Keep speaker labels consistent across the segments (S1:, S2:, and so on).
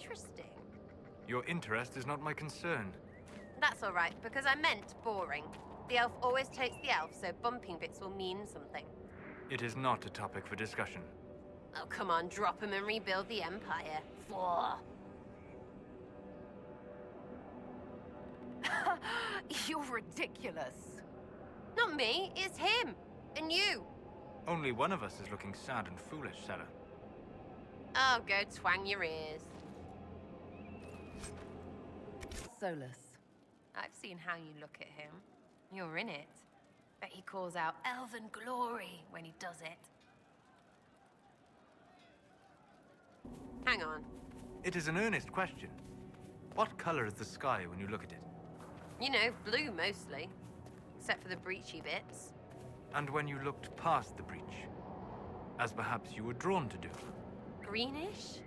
S1: interesting.
S2: Your interest is not my concern.
S1: That's all right, because I meant boring. The elf always takes the elf, so bumping bits will mean something.
S2: It is not a topic for discussion.
S1: Oh, come on, drop him and rebuild the Empire.
S3: You're ridiculous.
S1: Not me, it's him. And you.
S2: Only one of us is looking sad and foolish, Sera.
S1: Oh, go twang your ears.
S3: Solas. I've seen how you look at him. You're in it. Bet he calls out elven glory when he does it.
S1: Hang on.
S2: It is an earnest question. What color is the sky when you look at it?
S1: You know, blue mostly. Except for the breachy bits.
S2: And when you looked past the breach, as perhaps you were drawn to do?
S1: Greenish?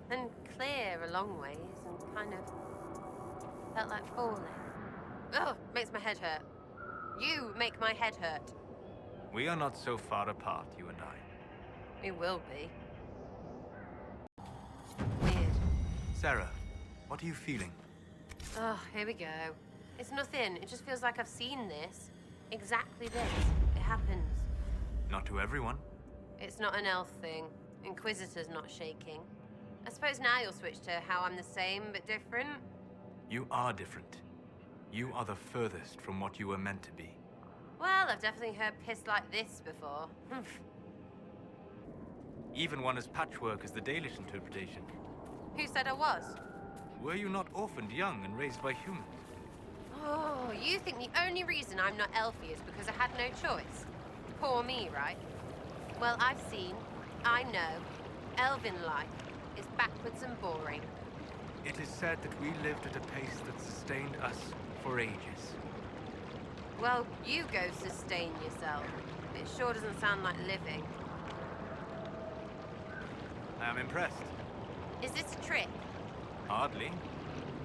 S1: And clear a long ways, and kind of felt like falling. Ugh, makes my head hurt. You make my head hurt.
S2: We are not so far apart, you and I.
S1: We will be. Weird.
S2: Sera, what are you feeling?
S1: Oh, here we go. It's nothing. It just feels like I've seen this. Exactly this. It happens.
S2: Not to everyone.
S1: It's not an elf thing. Inquisitor's not shaking. I suppose now you'll switch to how I'm the same but different.
S2: You are different. You are the furthest from what you were meant to be.
S1: Well, I've definitely heard piss like this before.
S2: Even one as patchwork as the Dalish interpretation.
S1: Who said I was?
S2: Were you not orphaned young and raised by humans?
S1: Oh, you think the only reason I'm not elfy is because I had no choice? Poor me, right? Well, I've seen, I know, elven life is backwards and boring.
S2: It is said that we lived at a pace that sustained us for ages.
S1: Well, you go sustain yourself. It sure doesn't sound like living.
S2: I am impressed.
S1: Is this a trick?
S2: Hardly.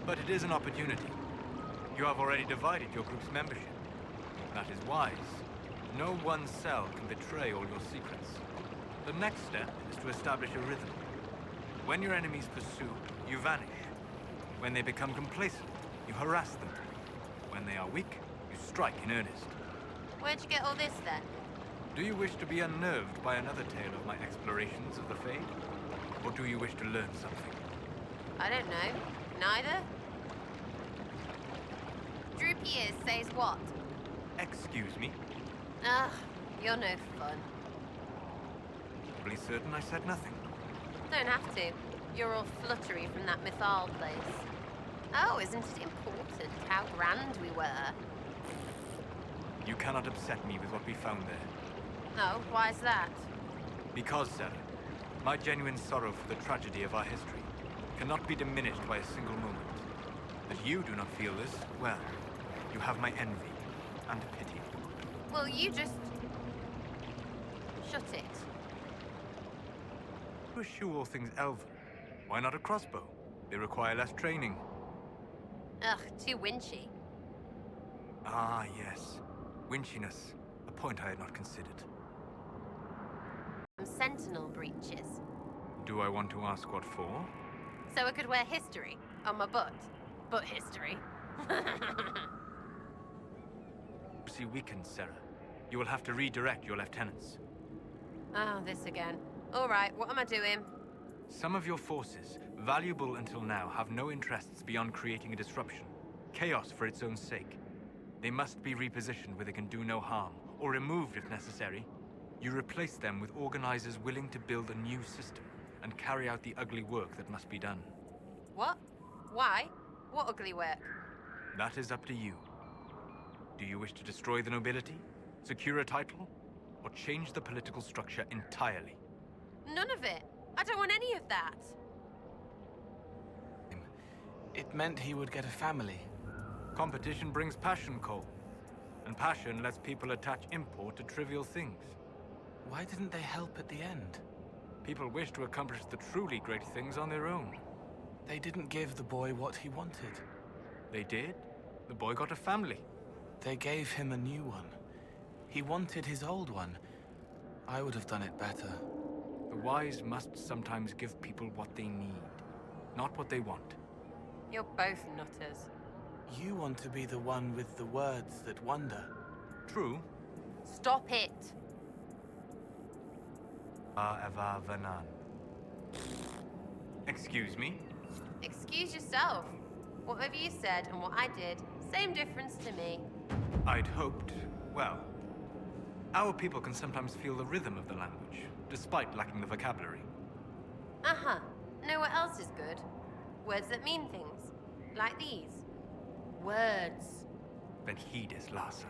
S2: But it is an opportunity. You have already divided your group's membership. That is wise. No one cell can betray all your secrets. The next step is to establish a rhythm. When your enemies pursue, you vanish. When they become complacent, you harass them. When they are weak, you strike in earnest.
S1: Where'd you get all this, then?
S2: Do you wish to be unnerved by another tale of my explorations of the Fade? Or do you wish to learn something?
S1: I don't know. Neither? Droopy ears says what?
S2: Excuse me?
S1: Ugh, you're no fun.
S2: Doubly certain I said nothing.
S1: Don't have to. You're all fluttery from that Mythal place. Oh, isn't it important how grand we were?
S2: You cannot upset me with what we found there.
S1: Oh, why's that?
S2: Because, Sera, my genuine sorrow for the tragedy of our history cannot be diminished by a single moment. That you do not feel this, well, you have my envy and pity.
S1: Well, you just... shut it.
S2: To eschew all things elven, why not a crossbow? They require less training.
S1: Ugh, too winchy.
S2: Ah, yes. Winchiness. A point I had not considered.
S1: Sentinel breeches.
S2: Do I want to ask what for?
S1: So I could wear history on my butt. Butt history.
S2: See weakened, Sera. You will have to redirect your lieutenants.
S1: Oh, this again. All right, what am I doing?
S2: Some of your forces, valuable until now, have no interests beyond creating a disruption. Chaos for its own sake. They must be repositioned where they can do no harm, or removed if necessary. You replace them with organizers willing to build a new system, and carry out the ugly work that must be done.
S1: What? Why? What ugly work?
S2: That is up to you. Do you wish to destroy the nobility, secure a title, or change the political structure entirely?
S1: None of it. I don't want any of that.
S4: It meant he would get a family.
S2: Competition brings passion, Cole. And passion lets people attach import to trivial things.
S4: Why didn't they help at the end?
S2: People wish to accomplish the truly great things on their own.
S4: They didn't give the boy what he wanted.
S2: They did. The boy got a family.
S4: They gave him a new one. He wanted his old one. I would have done it better.
S2: The wise must sometimes give people what they need, not what they want.
S1: You're both nutters.
S4: You want to be the one with the words that wonder.
S2: True.
S1: Stop it!
S2: Ava Vanan. Excuse me?
S1: Excuse yourself. Whatever you said and what I did, same difference to me.
S2: I'd hoped, well, our people can sometimes feel the rhythm of the language, despite lacking the vocabulary.
S1: Uh-huh. Know what else is good? Words that mean things. Like these. Words.
S2: Then heed us, Lhasa.